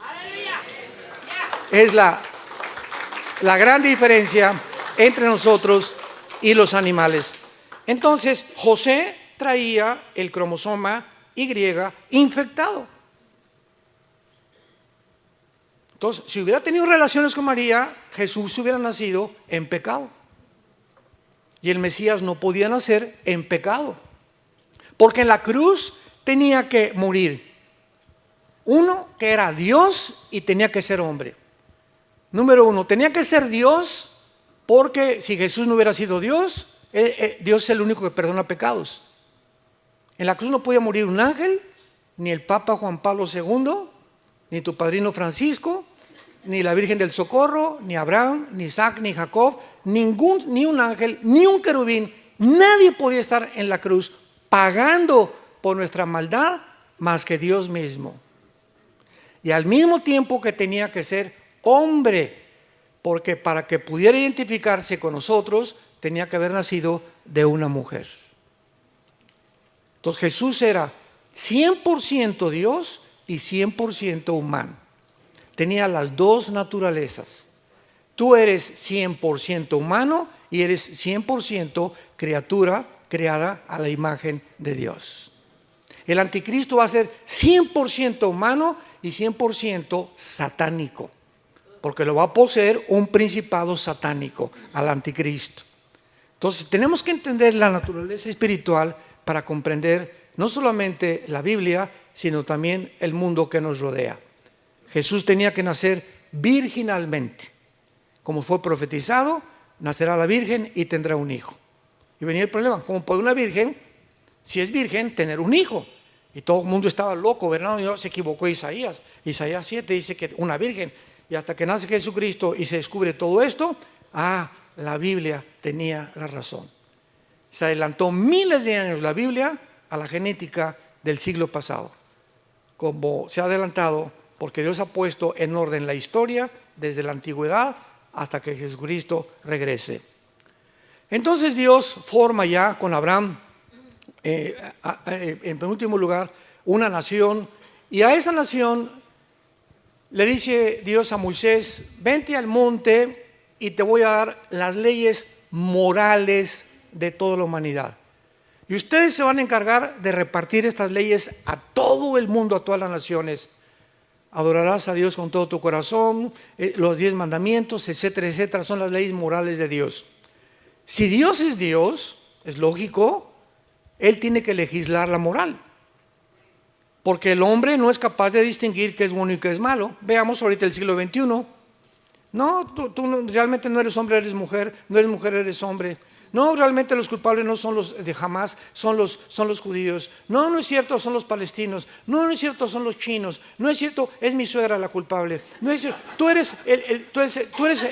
Es la gran diferencia entre nosotros y los animales. Entonces, José traía el cromosoma Y infectado. Entonces, si hubiera tenido relaciones con María, Jesús hubiera nacido en pecado. Y el Mesías no podía nacer en pecado. Porque en la cruz tenía que morir. Uno, que era Dios y tenía que ser hombre. Número 1, tenía que ser Dios porque si Jesús no hubiera sido Dios, Dios es el único que perdona pecados. En la cruz no podía morir un ángel, ni el Papa Juan Pablo II, ni tu padrino Francisco, ni la Virgen del Socorro, ni Abraham, ni Isaac, ni Jacob, ni un ángel, ni un querubín. Nadie podía estar en la cruz pagando por nuestra maldad más que Dios mismo. Y al mismo tiempo que tenía que ser hombre, porque para que pudiera identificarse con nosotros, tenía que haber nacido de una mujer. Entonces Jesús era 100% Dios y 100% humano. Tenía las dos naturalezas. Tú eres 100% humano y eres 100% criatura creada a la imagen de Dios. El anticristo va a ser 100% humano y 100% satánico, porque lo va a poseer un principado satánico al anticristo. Entonces tenemos que entender la naturaleza espiritual para comprender no solamente la Biblia, sino también el mundo que nos rodea. Jesús tenía que nacer virginalmente. Como fue profetizado, nacerá la virgen y tendrá un hijo. Y venía el problema, ¿cómo puede una virgen, si es virgen, tener un hijo? Y todo el mundo estaba loco, ¿verdad? No, se equivocó Isaías. Isaías 7 dice que una virgen. Y hasta que nace Jesucristo y se descubre todo esto, la Biblia tenía la razón. Se adelantó miles de años la Biblia a la genética del siglo pasado. Como se ha adelantado, porque Dios ha puesto en orden la historia desde la antigüedad hasta que Jesucristo regrese. Entonces Dios forma ya con Abraham, en penúltimo lugar, una nación, y a esa nación le dice Dios a Moisés: vente al monte y te voy a dar las leyes morales de toda la humanidad. Y ustedes se van a encargar de repartir estas leyes a todo el mundo, a todas las naciones. Adorarás a Dios con todo tu corazón, los 10 mandamientos, etcétera, etcétera, son las leyes morales de Dios. Si Dios, es lógico, Él tiene que legislar la moral. Porque el hombre no es capaz de distinguir qué es bueno y qué es malo. Veamos ahorita el siglo XXI. No, tú realmente no eres hombre, eres mujer, no eres mujer, eres hombre. No, realmente los culpables no son los de Hamás, son los judíos. No, no es cierto, son los palestinos. No, no es cierto, son los chinos. No es cierto, es mi suegra la culpable. No es cierto, tú eres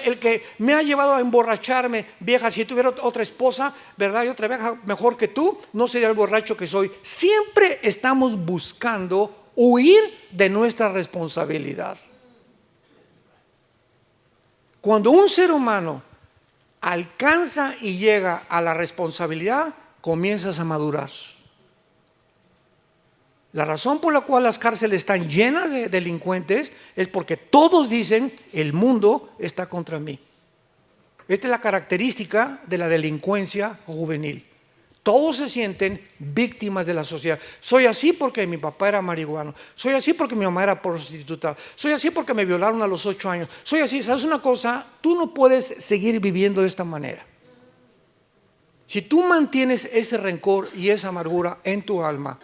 el que me ha llevado a emborracharme, vieja. Si tuviera otra esposa, ¿verdad? Y otra vieja mejor que tú, no sería el borracho que soy. Siempre estamos buscando huir de nuestra responsabilidad. Cuando un ser humano alcanza y llega a la responsabilidad, comienzas a madurar. La razón por la cual las cárceles están llenas de delincuentes es porque todos dicen: el mundo está contra mí. Esta es la característica de la delincuencia juvenil. Todos se sienten víctimas de la sociedad. Soy así porque mi papá era marihuano. Soy así porque mi mamá era prostituta. Soy así porque me violaron a los 8 años. Soy así. ¿Sabes una cosa? Tú no puedes seguir viviendo de esta manera. Si tú mantienes ese rencor y esa amargura en tu alma,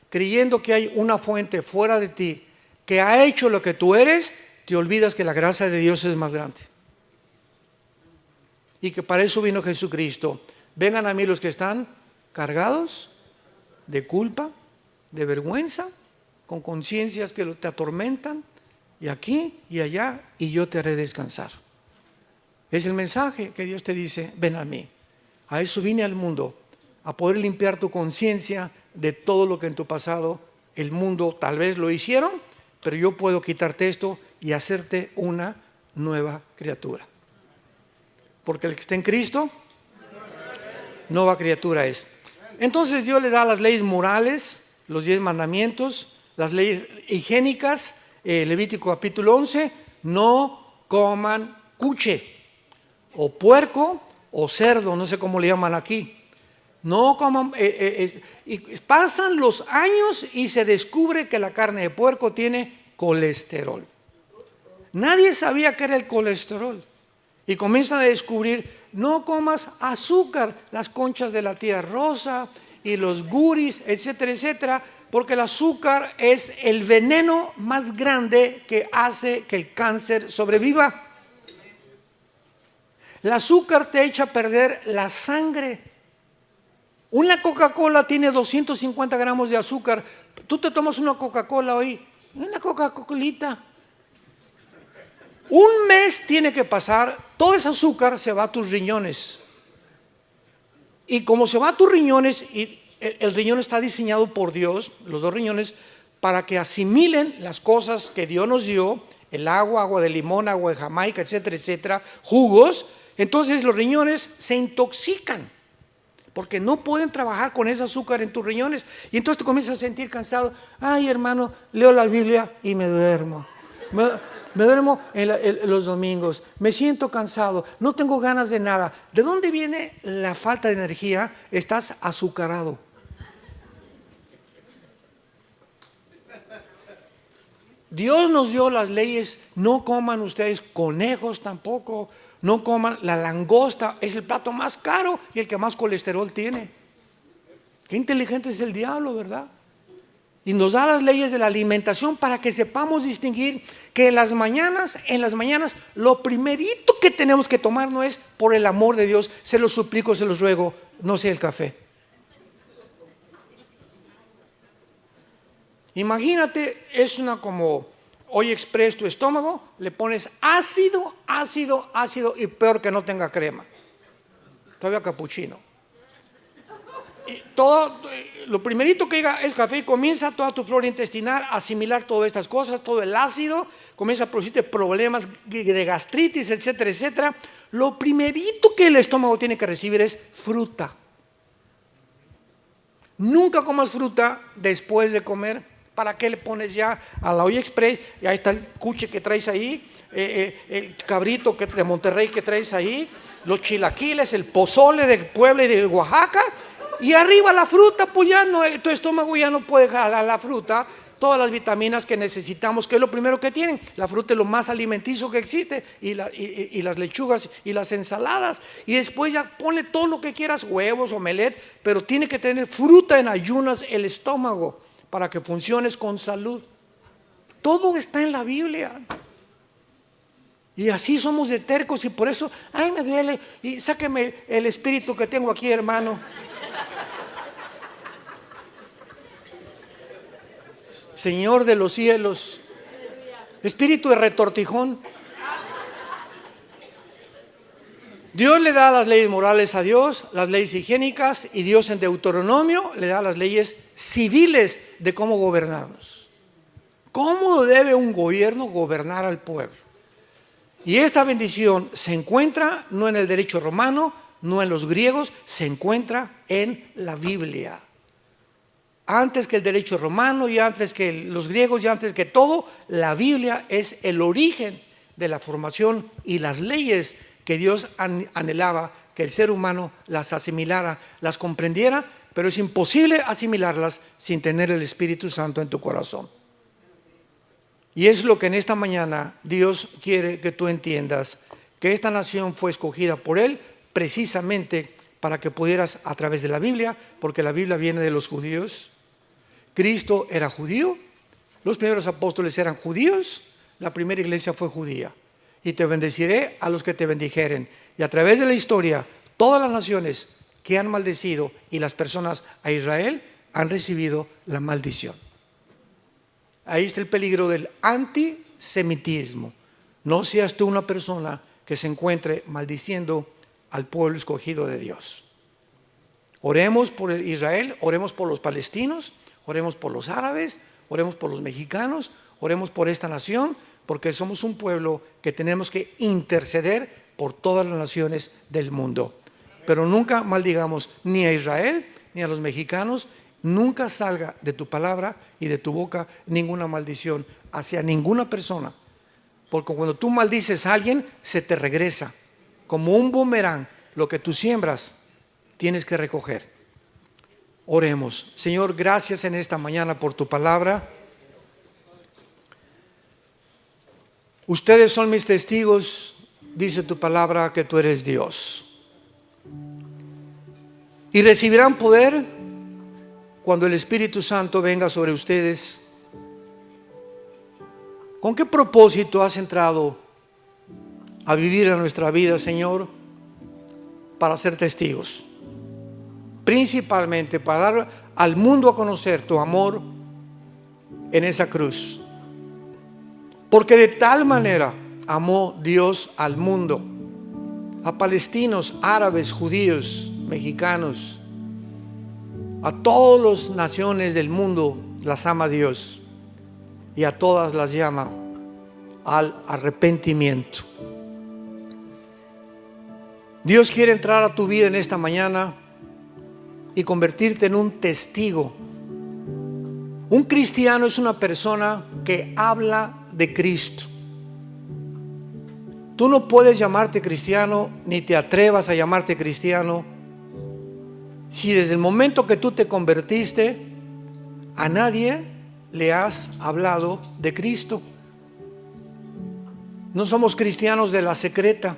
creyendo que hay una fuente fuera de ti que ha hecho lo que tú eres, te olvidas que la gracia de Dios es más grande. Y que para eso vino Jesucristo. Vengan a mí los que están cargados de culpa, de vergüenza, con conciencias que te atormentan, y aquí y allá, y yo te haré descansar. Es el mensaje que Dios te dice: ven a mí. A eso vine al mundo, a poder limpiar tu conciencia de todo lo que en tu pasado el mundo tal vez lo hicieron, pero yo puedo quitarte esto y hacerte una nueva criatura. Porque el que está en Cristo, nueva criatura es. Entonces Dios les da las leyes morales, los 10 mandamientos, las leyes higiénicas. Levítico capítulo 11, no coman cuche, o puerco, o cerdo, no sé cómo le llaman aquí. No coman, y pasan los años y se descubre que la carne de puerco tiene colesterol. Nadie sabía qué era el colesterol. Y comienzan a descubrir: no comas azúcar, las conchas de la tía rosa y los guris, etcétera, etcétera, porque el azúcar es el veneno más grande que hace que el cáncer sobreviva. El azúcar te echa a perder la sangre. Una Coca-Cola tiene 250 gramos de azúcar. Tú te tomas una Coca-Cola hoy, una Coca-Colita. Un mes tiene que pasar, todo ese azúcar se va a tus riñones. Y como se va a tus riñones, y el riñón está diseñado por Dios, los 2 riñones, para que asimilen las cosas que Dios nos dio, el agua, agua de limón, agua de Jamaica, etcétera, etcétera, jugos. Entonces los riñones se intoxican, porque no pueden trabajar con ese azúcar en tus riñones. Y entonces te comienzas a sentir cansado. Ay, hermano, leo la Biblia y me duermo. Me duermo en los domingos, me siento cansado, no tengo ganas de nada. ¿De dónde viene la falta de energía? Estás azucarado. Dios nos dio las leyes: no coman ustedes conejos tampoco, no coman la langosta, es el plato más caro y el que más colesterol tiene. Qué inteligente es el diablo, ¿verdad? Y nos da las leyes de la alimentación para que sepamos distinguir que en las mañanas, lo primerito que tenemos que tomar no es: por el amor de Dios, se los suplico, se los ruego, no sea el café. Imagínate, es una como Hoy Express tu estómago, le pones ácido, ácido, ácido, y peor que no tenga crema. Todavía capuchino. Y todo, lo primerito que llega es café, y comienza toda tu flora intestinal a asimilar todas estas cosas, todo el ácido, comienza a producirte problemas de gastritis, etcétera, etcétera. Lo primerito que el estómago tiene que recibir es fruta. Nunca comas fruta después de comer. ¿Para qué le pones ya a la Hoy Express? Y ahí está el cuche que traes ahí, el cabrito de Monterrey que traes ahí, los chilaquiles, el pozole de Puebla y de Oaxaca. Y arriba la fruta, pues ya no, tu estómago ya no puede jalar la fruta, todas las vitaminas que necesitamos, que es lo primero que tienen. La fruta es lo más alimenticio que existe, y las lechugas y las ensaladas. Y después ya ponle todo lo que quieras, huevos, omelette, pero tiene que tener fruta en ayunas el estómago para que funciones con salud. Todo está en la Biblia. Y así somos de tercos y por eso, ay, me duele, y sáqueme el espíritu que tengo aquí, hermano. Señor de los cielos, espíritu de retortijón. Dios le da las leyes morales a Dios, las leyes higiénicas, y Dios en Deuteronomio le da las leyes civiles de cómo gobernarnos. ¿Cómo debe un gobierno gobernar al pueblo? Y esta bendición se encuentra no en el derecho romano, no en los griegos, se encuentra en la Biblia. Antes que el derecho romano y antes que los griegos y antes que todo, la Biblia es el origen de la formación y las leyes que Dios anhelaba que el ser humano las asimilara, las comprendiera, pero es imposible asimilarlas sin tener el Espíritu Santo en tu corazón. Y es lo que en esta mañana Dios quiere que tú entiendas, que esta nación fue escogida por Él precisamente para que pudieras a través de la Biblia, porque la Biblia viene de los judíos. Cristo era judío, los primeros apóstoles eran judíos, la primera iglesia fue judía. Y te bendeciré a los que te bendijeren. Y a través de la historia, todas las naciones que han maldecido y las personas a Israel han recibido la maldición. Ahí está el peligro del antisemitismo. No seas tú una persona que se encuentre maldiciendo al pueblo escogido de Dios. Oremos por Israel, oremos por los palestinos, oremos por los árabes, oremos por los mexicanos, oremos por esta nación, porque somos un pueblo que tenemos que interceder por todas las naciones del mundo. Pero nunca maldigamos ni a Israel ni a los mexicanos. Nunca salga de tu palabra y de tu boca ninguna maldición hacia ninguna persona, porque cuando tú maldices a alguien se te regresa como un boomerang. Lo que tú siembras tienes que recoger. Oremos. Señor, gracias en esta mañana por tu palabra. Ustedes son mis testigos, dice tu palabra, que tú eres Dios. Y recibirán poder cuando el Espíritu Santo venga sobre ustedes. ¿Con qué propósito has entrado a vivir en nuestra vida, Señor? Para ser testigos. Principalmente para dar al mundo a conocer tu amor en esa cruz. Porque de tal manera amó Dios al mundo, a palestinos, árabes, judíos, mexicanos, a todas las naciones del mundo las ama Dios y a todas las llama al arrepentimiento. Dios quiere entrar a tu vida en esta mañana y convertirte en un testigo. Un cristiano es una persona que habla de Cristo. Tú no puedes llamarte cristiano, ni te atrevas a llamarte cristiano, si desde el momento que tú te convertiste a nadie le has hablado de Cristo. No somos cristianos de la secreta.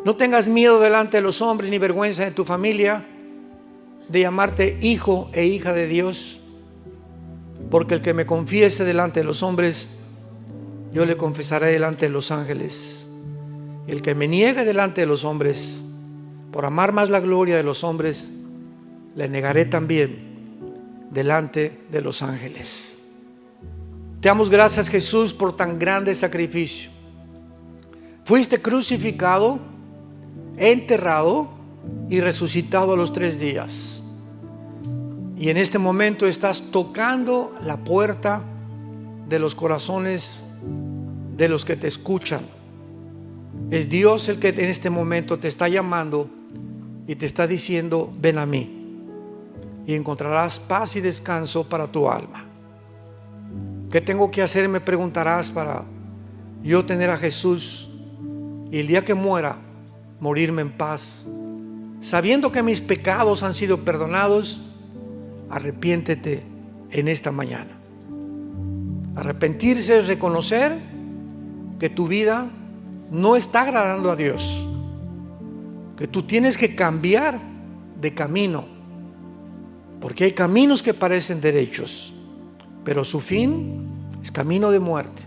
No tengas miedo delante de los hombres ni vergüenza de tu familia de llamarte hijo e hija de Dios, porque el que me confiese delante de los hombres, yo le confesaré delante de los ángeles. El que me niegue delante de los hombres, por amar más la gloria de los hombres, le negaré también delante de los ángeles. Te damos gracias, Jesús, por tan grande sacrificio. Fuiste crucificado, enterrado y resucitado a los 3 días. Y en este momento estás tocando la puerta de los corazones de los que te escuchan. Es Dios el que en este momento te está llamando y te está diciendo: ven a mí y encontrarás paz y descanso para tu alma. ¿Qué tengo que hacer? Me preguntarás, para yo tener a Jesús y el día que muera, morirme en paz, sabiendo que mis pecados han sido perdonados. Arrepiéntete en esta mañana. Arrepentirse es reconocer que tu vida no está agradando a Dios, que tú tienes que cambiar de camino, porque hay caminos que parecen derechos, pero su fin es camino de muerte.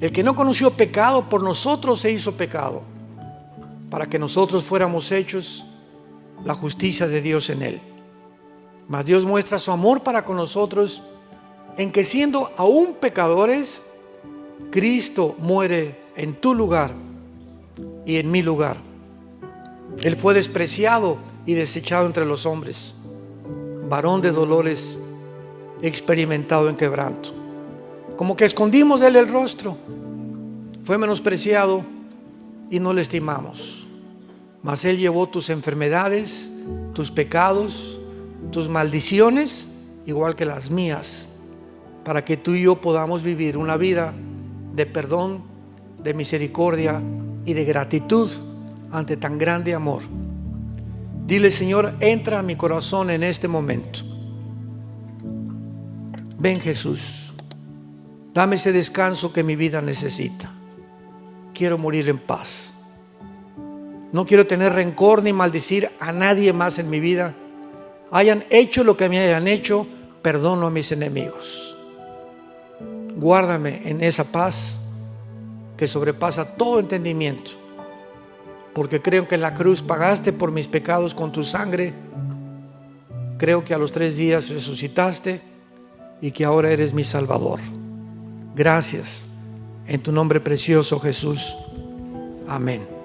El que no conoció pecado, por nosotros se hizo pecado, para que nosotros fuéramos hechos la justicia de Dios en él. Mas Dios muestra su amor para con nosotros en que, siendo aún pecadores, Cristo muere en tu lugar y en mi lugar. Él fue despreciado y desechado entre los hombres, varón de dolores, experimentado en quebranto. Como que escondimos de él el rostro. Fue menospreciado y no le estimamos. Mas él llevó tus enfermedades, tus pecados, tus maldiciones, igual que las mías, para que tú y yo podamos vivir una vida de perdón, de misericordia y de gratitud ante tan grande amor. Dile: Señor, entra a mi corazón en este momento. Ven, Jesús, dame ese descanso que mi vida necesita. Quiero morir en paz. No quiero tener rencor ni maldecir a nadie más en mi vida. Hayan hecho lo que me hayan hecho, perdono a mis enemigos. Guárdame en esa paz que sobrepasa todo entendimiento, porque creo que en la cruz pagaste por mis pecados con tu sangre. Creo que a los 3 días resucitaste y que ahora eres mi Salvador. Gracias, en tu nombre precioso, Jesús. Amén.